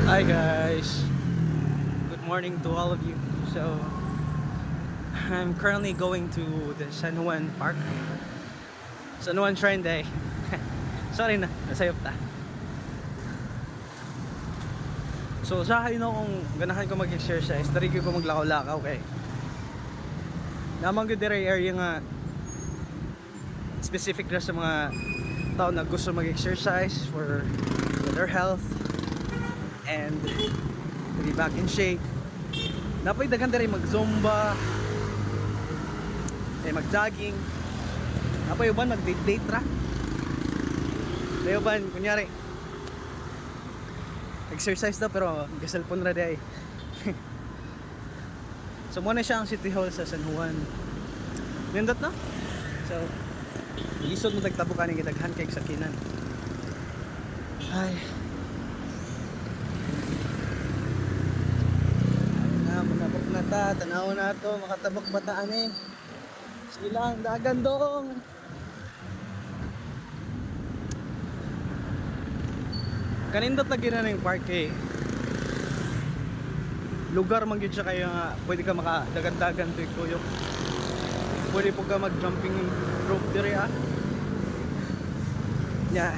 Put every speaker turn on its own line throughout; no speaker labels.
Hi guys, good morning to all of you. So I'm currently going to the San Juan Park, San Juan Shrine Day. Sorry na, nasayop ta. So sa akin kung ganahan ko mag-exercise, dari ko maglakaw-lakaw kay namang good area nga specific na sa mga tao na gusto mag-exercise for their health and to be back in shape. Napay daghan diri mag-zumba, mag-jogging. Napay uban mag-date ra. Napay uban kunyari exercise daw pero ga-cellphone ra day. So muna siya ang City Hall sa San Juan. Nindot no? So isod mo tagtabukan ni gidaghan kay sakinan. Ay. Manabok na ta, tanaw na to, makatabak bataan eh. Silang dagan dong. Kanindot lagi na yung park eh. Lugar man gyud siya kaya nga pwede ka makadagan-dagan to kuyok. Pwede po ka mag-jumping rope dire ah. Yeah.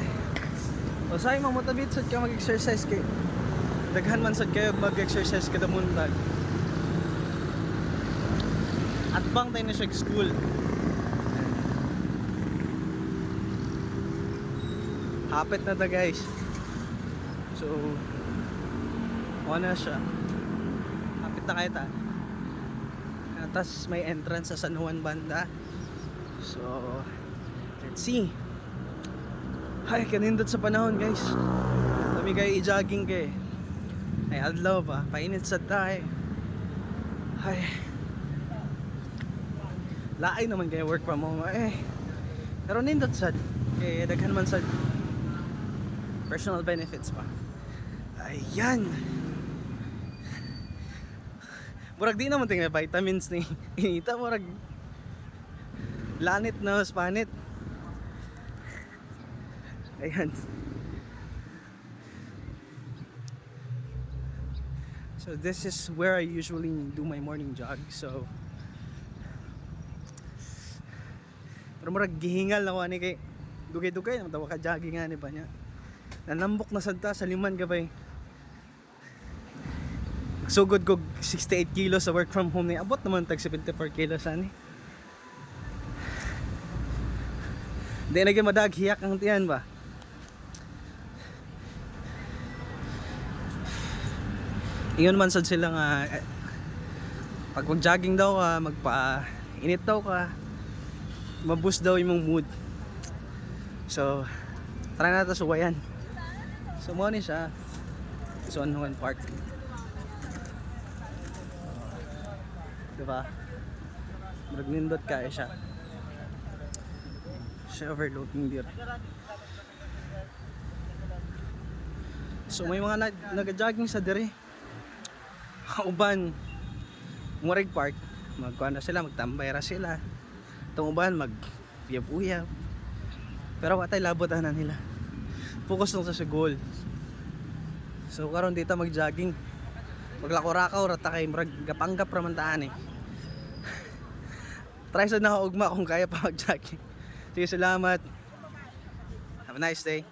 O say mo motivate sad ka mag-exercise kay daghan man sad kayo mag-exercise kada mundag. At bang tayo na siya school. Hapit na ta guys. So na siya. Hapit na kayo ta. Tapos may entrance sa San Juan banda. So let's see. Ay kanindot sa panahon guys. Kami kayo i-jogging kay ay adlaw pa. Painit sa tayo. Ay laay naman kaya work from home eh. Pero nindot sad kaya daghan man sad personal benefits pa. Ayan. Murag di naman tingnan vitamins ni inita murag lanit na spanit. Ayan. So this is where I usually do my morning jog. So pero murag gihingal na ko ani kay dugay-dugay naman tawa ka jogging ani ba niya. Nanambok na sad ta sa liman gabay. Sugod ko 68 kilos sa work from home ni abot naman tag 74 kilos ani. Di na gyud madag hiyak ang tiyan ba. Iyon man sad sila nga pag mag-jogging daw ka, magpa-init daw ka, ma-boost daw imong mood. So, try na ito suwayan. So, mo ni siya San Juan Park. Diba? Magnindot kaya siya. Siya overlooking there. So, may mga nag-jogging sa dire. Uban Murag Park, magkuhan na sila, magtambay ra sila. Itong uban, mag-uyab-uyab. Pero watay labotan na nila. Focus lang sa goal. So karon dito mag-jogging. Maglako-rakaw rata kay murag gapanggap ra man taan eh. Try sad na ugma kung kaya pa mag-jogging. Sige, salamat. Have a nice day.